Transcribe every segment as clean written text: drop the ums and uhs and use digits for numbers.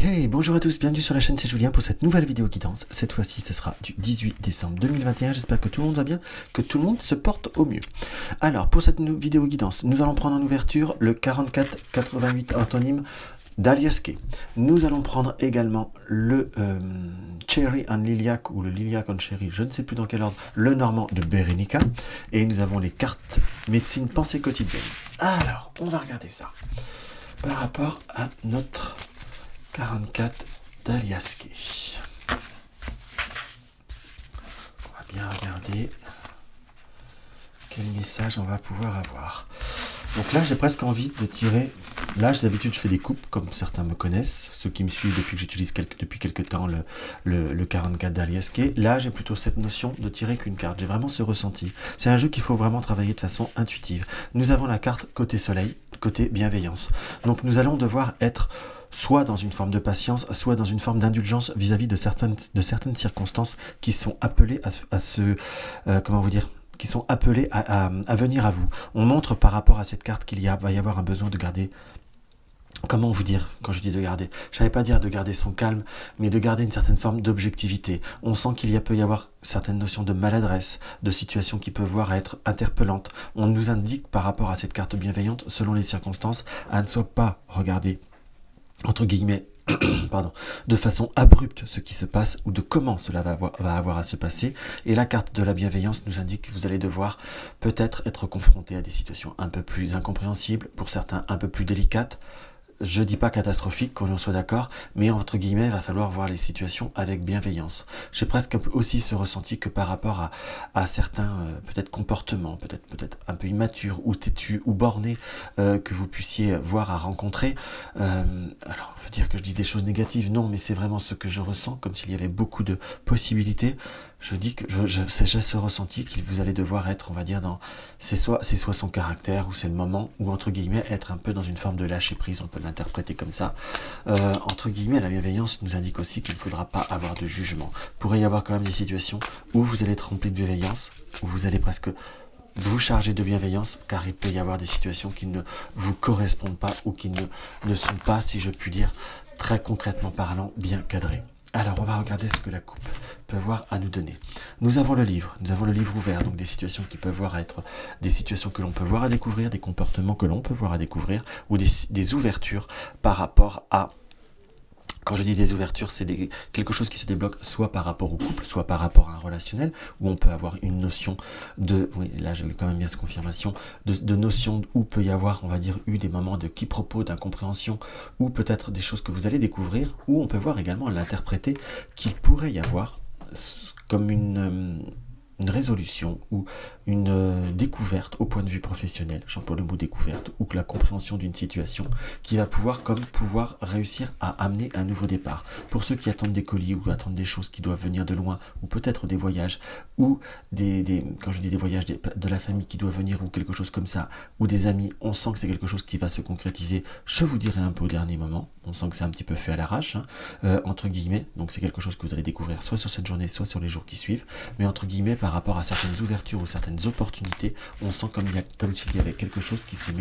Hey, bonjour à tous, bienvenue sur la chaîne, c'est Julien pour cette nouvelle vidéo guidance. Cette fois-ci, ce sera du 18 décembre 2021. J'espère que tout le monde va bien, que tout le monde se porte au mieux. Alors, pour cette vidéo guidance, nous allons prendre en ouverture le 4488 antonyme d'Aliaske. Nous allons prendre également le Cherry and Lilac, ou le Lilac and Cherry, je ne sais plus dans quel ordre, le Normand de Berenica. Et nous avons les cartes médecine pensée quotidienne. Alors, on va regarder ça par rapport à notre 44 d'Aliaske. On va bien regarder quel message on va pouvoir avoir. Donc là, j'ai presque envie de tirer. Là, d'habitude, je fais des coupes, comme certains me connaissent, ceux qui me suivent depuis que j'utilise depuis quelques temps le 44 d'Aliaske. Là, j'ai plutôt cette notion de tirer qu'une carte. J'ai vraiment ce ressenti. C'est un jeu qu'il faut vraiment travailler de façon intuitive. Nous avons la carte côté soleil, côté bienveillance. Donc, nous allons devoir être soit dans une forme de patience, soit dans une forme d'indulgence vis-à-vis de certaines circonstances qui sont appelées qui sont appelées à venir à vous. On montre par rapport à cette carte qu'il va y avoir un besoin de garder. Comment vous dire, quand je dis de garder, je n'allais pas dire de garder son calme, mais de garder une certaine forme d'objectivité. On sent qu'il peut y avoir certaines notions de maladresse, de situations qui peuvent voir être interpellantes. On nous indique par rapport à cette carte bienveillante, selon les circonstances, à ne soit pas regarder entre guillemets, pardon, de façon abrupte ce qui se passe ou de comment cela va avoir à se passer. Et la carte de la bienveillance nous indique que vous allez devoir peut-être être confronté à des situations un peu plus incompréhensibles, pour certains un peu plus délicates. Je dis pas catastrophique, qu'on en soit d'accord, mais entre guillemets, il va falloir voir les situations avec bienveillance. J'ai presque aussi ce ressenti que par rapport à certains peut-être comportements, peut-être un peu immatures ou têtus ou bornés que vous puissiez voir à rencontrer. Alors, je veux dire que je dis des choses négatives, non, mais c'est vraiment ce que je ressens, comme s'il y avait beaucoup de possibilités. Je dis que j'ai ce ressenti qu'il vous allez devoir être, on va dire, c'est soit son caractère, ou c'est le moment, ou entre guillemets, être un peu dans une forme de lâcher prise, on peut l'interpréter comme ça. Entre guillemets, la bienveillance nous indique aussi qu'il ne faudra pas avoir de jugement. Il pourrait y avoir quand même des situations où vous allez être rempli de bienveillance, où vous allez presque vous charger de bienveillance, car il peut y avoir des situations qui ne vous correspondent pas, ou qui ne sont pas, si je puis dire, très concrètement parlant, bien cadrées. Alors, on va regarder ce que la coupe peut voir à nous donner. Nous avons le livre ouvert, donc des situations qui peuvent voir être des situations que l'on peut voir à découvrir, des comportements que l'on peut voir à découvrir, ou des ouvertures par rapport à... Quand je dis des ouvertures, c'est quelque chose qui se débloque soit par rapport au couple, soit par rapport à un relationnel, où on peut avoir une notion de... Oui, là j'avais quand même bien cette confirmation, de notion où peut y avoir, on va dire, eu des moments de quiproquo, d'incompréhension, ou peut-être des choses que vous allez découvrir, ou on peut voir également l'interpréter qu'il pourrait y avoir comme une résolution ou une découverte au point de vue professionnel, j'emploie le mot découverte, ou que la compréhension d'une situation qui va pouvoir réussir à amener un nouveau départ. Pour ceux qui attendent des colis ou attendent des choses qui doivent venir de loin, ou peut-être des voyages, ou quand je dis des voyages, de la famille qui doit venir, ou quelque chose comme ça, ou des amis, on sent que c'est quelque chose qui va se concrétiser, je vous dirai un peu au dernier moment, on sent que c'est un petit peu fait à l'arrache, entre guillemets, donc c'est quelque chose que vous allez découvrir soit sur cette journée, soit sur les jours qui suivent, mais entre guillemets, par rapport à certaines ouvertures ou certaines opportunités, on sent comme s'il y avait quelque chose qui se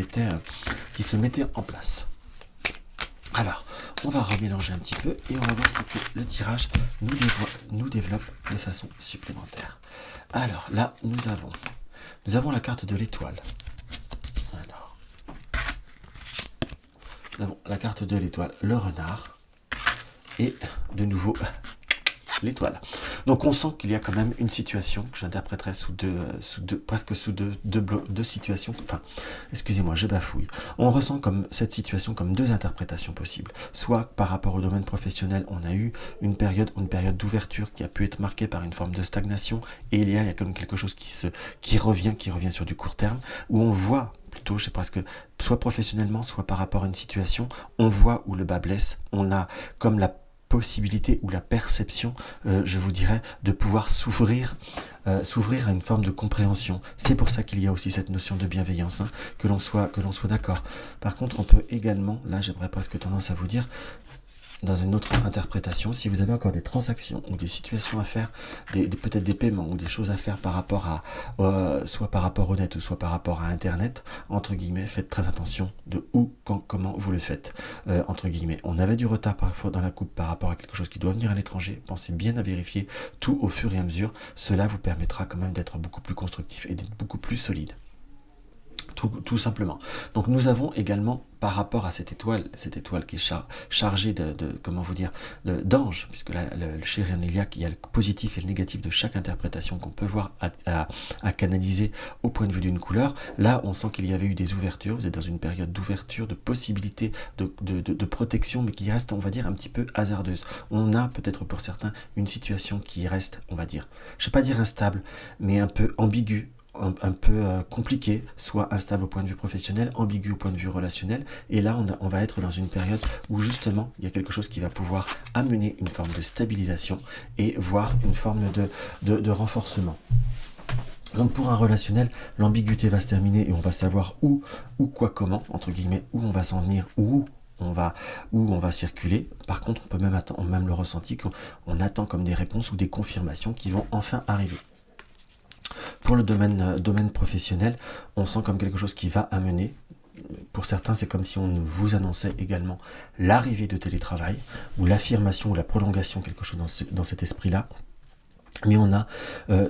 mettait en place. Alors, on va remélanger un petit peu et on va voir ce que le tirage nous développe de façon supplémentaire. Alors là, nous avons la carte de l'étoile. Alors, nous avons la carte de l'étoile, le renard, et de nouveau l'étoile. Donc on sent qu'il y a quand même une situation que j'interpréterais presque sous deux situations. Enfin, excusez-moi, je bafouille. On ressent comme cette situation comme deux interprétations possibles. Soit par rapport au domaine professionnel, on a eu une période d'ouverture qui a pu être marquée par une forme de stagnation, et il y a comme quelque chose qui revient sur du court terme, où on voit plutôt, je sais presque, soit professionnellement, soit par rapport à une situation, on voit où le bas blesse. On a comme la possibilité ou la perception, je vous dirais, de pouvoir s'ouvrir à une forme de compréhension. C'est pour ça qu'il y a aussi cette notion de bienveillance, que l'on soit d'accord. Par contre, on peut également, là j'aurais presque tendance à vous dire, dans une autre interprétation, si vous avez encore des transactions ou des situations à faire, peut-être des paiements ou des choses à faire par rapport à, soit par rapport au net ou soit par rapport à Internet, entre guillemets, faites très attention de où, quand, comment vous le faites, entre guillemets. On avait du retard parfois dans la coupe par rapport à quelque chose qui doit venir à l'étranger. Pensez bien à vérifier tout au fur et à mesure. Cela vous permettra quand même d'être beaucoup plus constructif et d'être beaucoup plus solide. Tout simplement. Donc nous avons également, par rapport à cette étoile qui est chargée comment vous dire, d'anges, puisque là, chez Reneliac, il y a le positif et le négatif de chaque interprétation qu'on peut voir à canaliser au point de vue d'une couleur. Là, on sent qu'il y avait eu des ouvertures, vous êtes dans une période d'ouverture, de possibilité, de protection, mais qui reste, on va dire, un petit peu hasardeuse. On a peut-être pour certains une situation qui reste, on va dire, je ne vais pas dire instable, mais un peu ambiguë, un peu compliqué, soit instable au point de vue professionnel, ambigu au point de vue relationnel, et là on va être dans une période où justement il y a quelque chose qui va pouvoir amener une forme de stabilisation et voire une forme de renforcement. Donc pour un relationnel, l'ambiguïté va se terminer et on va savoir où, quoi, comment, entre guillemets, où on va s'en venir, où on va circuler. Par contre, on peut même le ressenti qu'on attend comme des réponses ou des confirmations qui vont enfin arriver. Pour le domaine professionnel, on sent comme quelque chose qui va amener, pour certains c'est comme si on vous annonçait également l'arrivée de télétravail, ou l'affirmation ou la prolongation, quelque chose dans cet esprit-là. Mais on a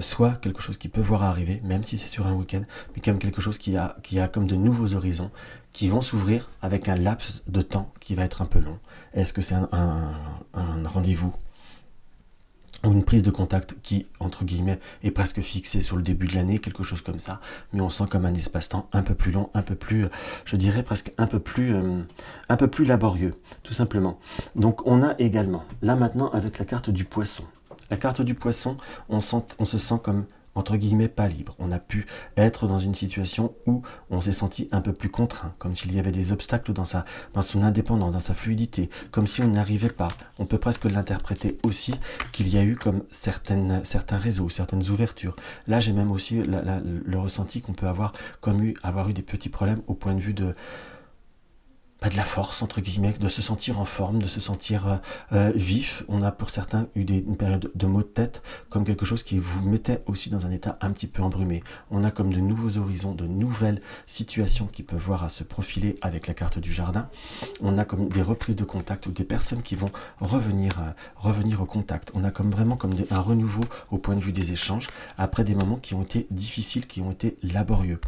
soit quelque chose qui peut voir arriver, même si c'est sur un week-end, mais quand même quelque chose qui a comme de nouveaux horizons, qui vont s'ouvrir avec un laps de temps qui va être un peu long. Est-ce que c'est un rendez-vous ou une prise de contact qui, entre guillemets, est presque fixée sur le début de l'année, quelque chose comme ça, mais on sent comme un espace-temps un peu plus long, un peu plus, je dirais presque un peu plus laborieux, tout simplement. Donc on a également, là maintenant avec la carte du poisson. La carte du poisson, on se sent comme, entre guillemets, pas libre. On a pu être dans une situation où on s'est senti un peu plus contraint, comme s'il y avait des obstacles dans son indépendance, dans sa fluidité, comme si on n'y arrivait pas. On peut presque l'interpréter aussi qu'il y a eu comme certains réseaux, certaines ouvertures. Là, j'ai même aussi le ressenti qu'on peut avoir eu des petits problèmes au point de vue de la force, entre guillemets, de se sentir en forme, de se sentir vif. On a pour certains eu une période de maux de tête, comme quelque chose qui vous mettait aussi dans un état un petit peu embrumé. On a comme de nouveaux horizons, de nouvelles situations qui peuvent voir à se profiler avec la carte du jardin. On a comme des reprises de contact ou des personnes qui vont revenir au contact. On a comme vraiment comme un renouveau au point de vue des échanges, après des moments qui ont été difficiles, qui ont été laborieux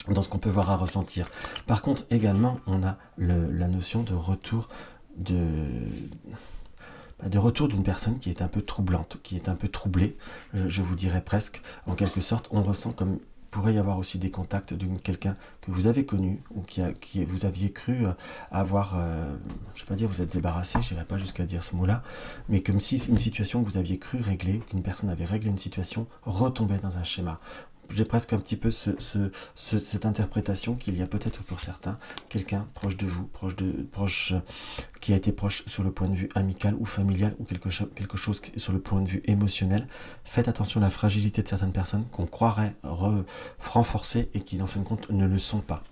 dans ce qu'on peut voir à ressentir. Par contre, également, on a la notion de retour d'une personne qui est un peu troublante, qui est un peu troublée, je vous dirais presque, en quelque sorte. On ressent comme pourrait y avoir aussi des contacts de quelqu'un que vous avez connu ou qui vous aviez cru avoir, je ne vais pas dire vous êtes débarrassé, je n'irai pas jusqu'à dire ce mot-là, mais comme si une situation que vous aviez cru régler, qu'une personne avait réglé une situation, retombait dans un schéma. J'ai presque un petit peu cette interprétation qu'il y a peut-être pour certains quelqu'un proche de vous, qui a été proche sur le point de vue amical ou familial ou quelque chose sur le point de vue émotionnel. Faites attention à la fragilité de certaines personnes qu'on croirait renforcer et qui en fin de compte ne le sont pas.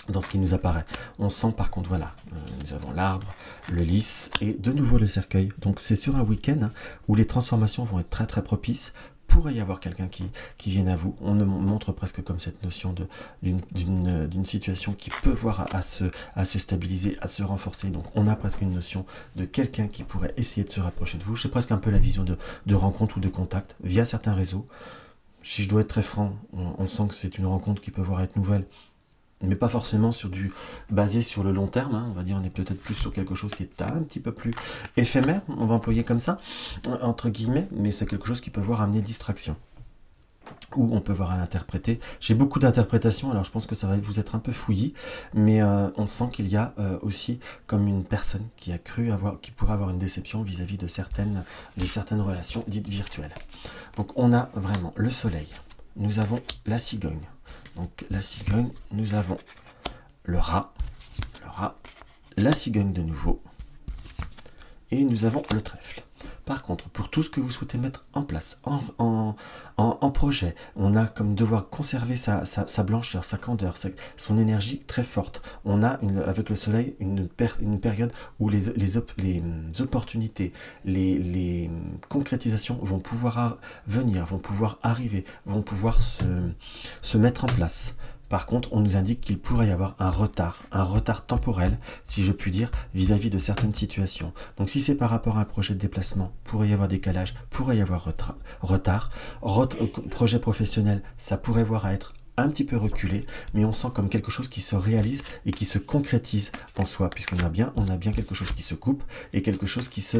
Dans ce qui nous apparaît. On sent par contre, voilà, nous avons l'arbre, le lys et de nouveau le cercueil. Donc c'est sur un week-end où les transformations vont être très très propices. Pourrait y avoir quelqu'un qui vienne à vous. On montre presque comme cette notion d'une situation qui peut voir à se stabiliser, à se renforcer. Donc on a presque une notion de quelqu'un qui pourrait essayer de se rapprocher de vous. J'ai presque un peu la vision de rencontre ou de contact via certains réseaux. Si je dois être très franc, on sent que c'est une rencontre qui peut voir être nouvelle, mais pas forcément basé sur le long terme, on va dire, on est peut-être plus sur quelque chose qui est un petit peu plus éphémère, on va employer comme ça, entre guillemets, mais c'est quelque chose qui peut voir amener distraction, ou on peut voir à l'interpréter. J'ai beaucoup d'interprétations, alors je pense que ça va vous être un peu fouillis, mais on sent qu'il y a aussi comme une personne qui pourrait avoir une déception vis-à-vis de certaines relations dites virtuelles. Donc on a vraiment le soleil, nous avons la cigogne. Donc la cigogne, nous avons le rat, la cigogne de nouveau, et nous avons le trèfle. Par contre, pour tout ce que vous souhaitez mettre en place, en projet, on a comme devoir conserver sa blancheur, sa candeur, son énergie très forte. On a avec le soleil une période où les opportunités, les concrétisations vont pouvoir venir, vont pouvoir arriver, vont pouvoir se mettre en place. Par contre, on nous indique qu'il pourrait y avoir un retard temporel, si je puis dire, vis-à-vis de certaines situations. Donc si c'est par rapport à un projet de déplacement, pourrait y avoir décalage, pourrait y avoir retard. Projet professionnel, ça pourrait voir à être un petit peu reculé, mais on sent comme quelque chose qui se réalise et qui se concrétise en soi, puisqu'on a bien quelque chose qui se coupe et quelque chose qui se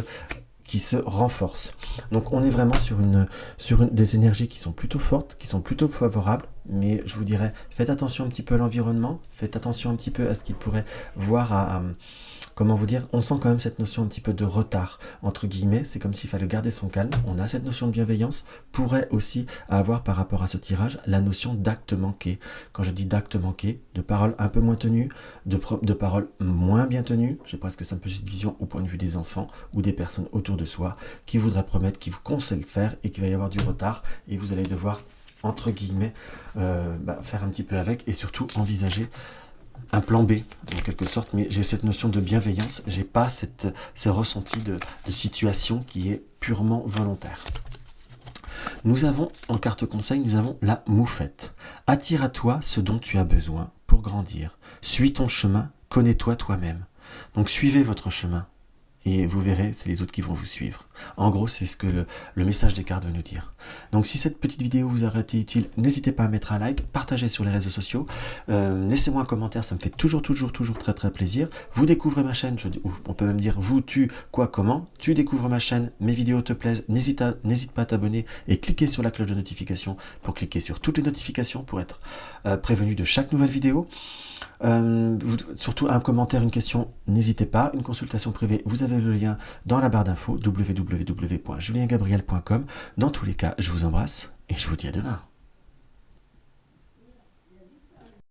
renforce. Donc on est vraiment sur des énergies qui sont plutôt fortes, qui sont plutôt favorables, mais je vous dirais, faites attention un petit peu à l'environnement, faites attention un petit peu à ce qu'il pourrait voir comment vous dire, on sent quand même cette notion un petit peu de retard, entre guillemets, c'est comme s'il fallait garder son calme, on a cette notion de bienveillance, pourrait aussi avoir par rapport à ce tirage, la notion d'acte manqué. Quand je dis d'acte manqué, de paroles un peu moins tenues, de paroles moins bien tenues, j'ai presque ça un peu cette vision au point de vue des enfants ou des personnes autour de soi, qui voudraient promettre, qui vous conseillent de faire et qu'il va y avoir du retard, et vous allez devoir, entre guillemets, faire un petit peu avec, et surtout envisager un plan B, en quelque sorte, mais j'ai cette notion de bienveillance, j'ai pas ce ressenti de situation qui est purement volontaire. Nous avons, en carte conseil, nous avons la moufette. Attire à toi ce dont tu as besoin pour grandir. Suis ton chemin, connais-toi toi-même. Donc suivez votre chemin. Et vous verrez, c'est les autres qui vont vous suivre. En gros, c'est ce que le message des cartes veut nous dire. Donc si cette petite vidéo vous a été utile, n'hésitez pas à mettre un like, partagez sur les réseaux sociaux, laissez-moi un commentaire, ça me fait toujours très très plaisir. Vous découvrez ma chaîne, on peut même dire vous, tu, quoi, comment. Tu découvres ma chaîne, mes vidéos te plaisent, n'hésite pas à t'abonner et cliquer sur la cloche de notification pour cliquer sur toutes les notifications pour être prévenu de chaque nouvelle vidéo. Surtout un commentaire, une question, n'hésitez pas. Une consultation privée, vous avez le lien dans la barre d'infos www.juliengabriel.com. Dans tous les cas, je vous embrasse et je vous dis à demain.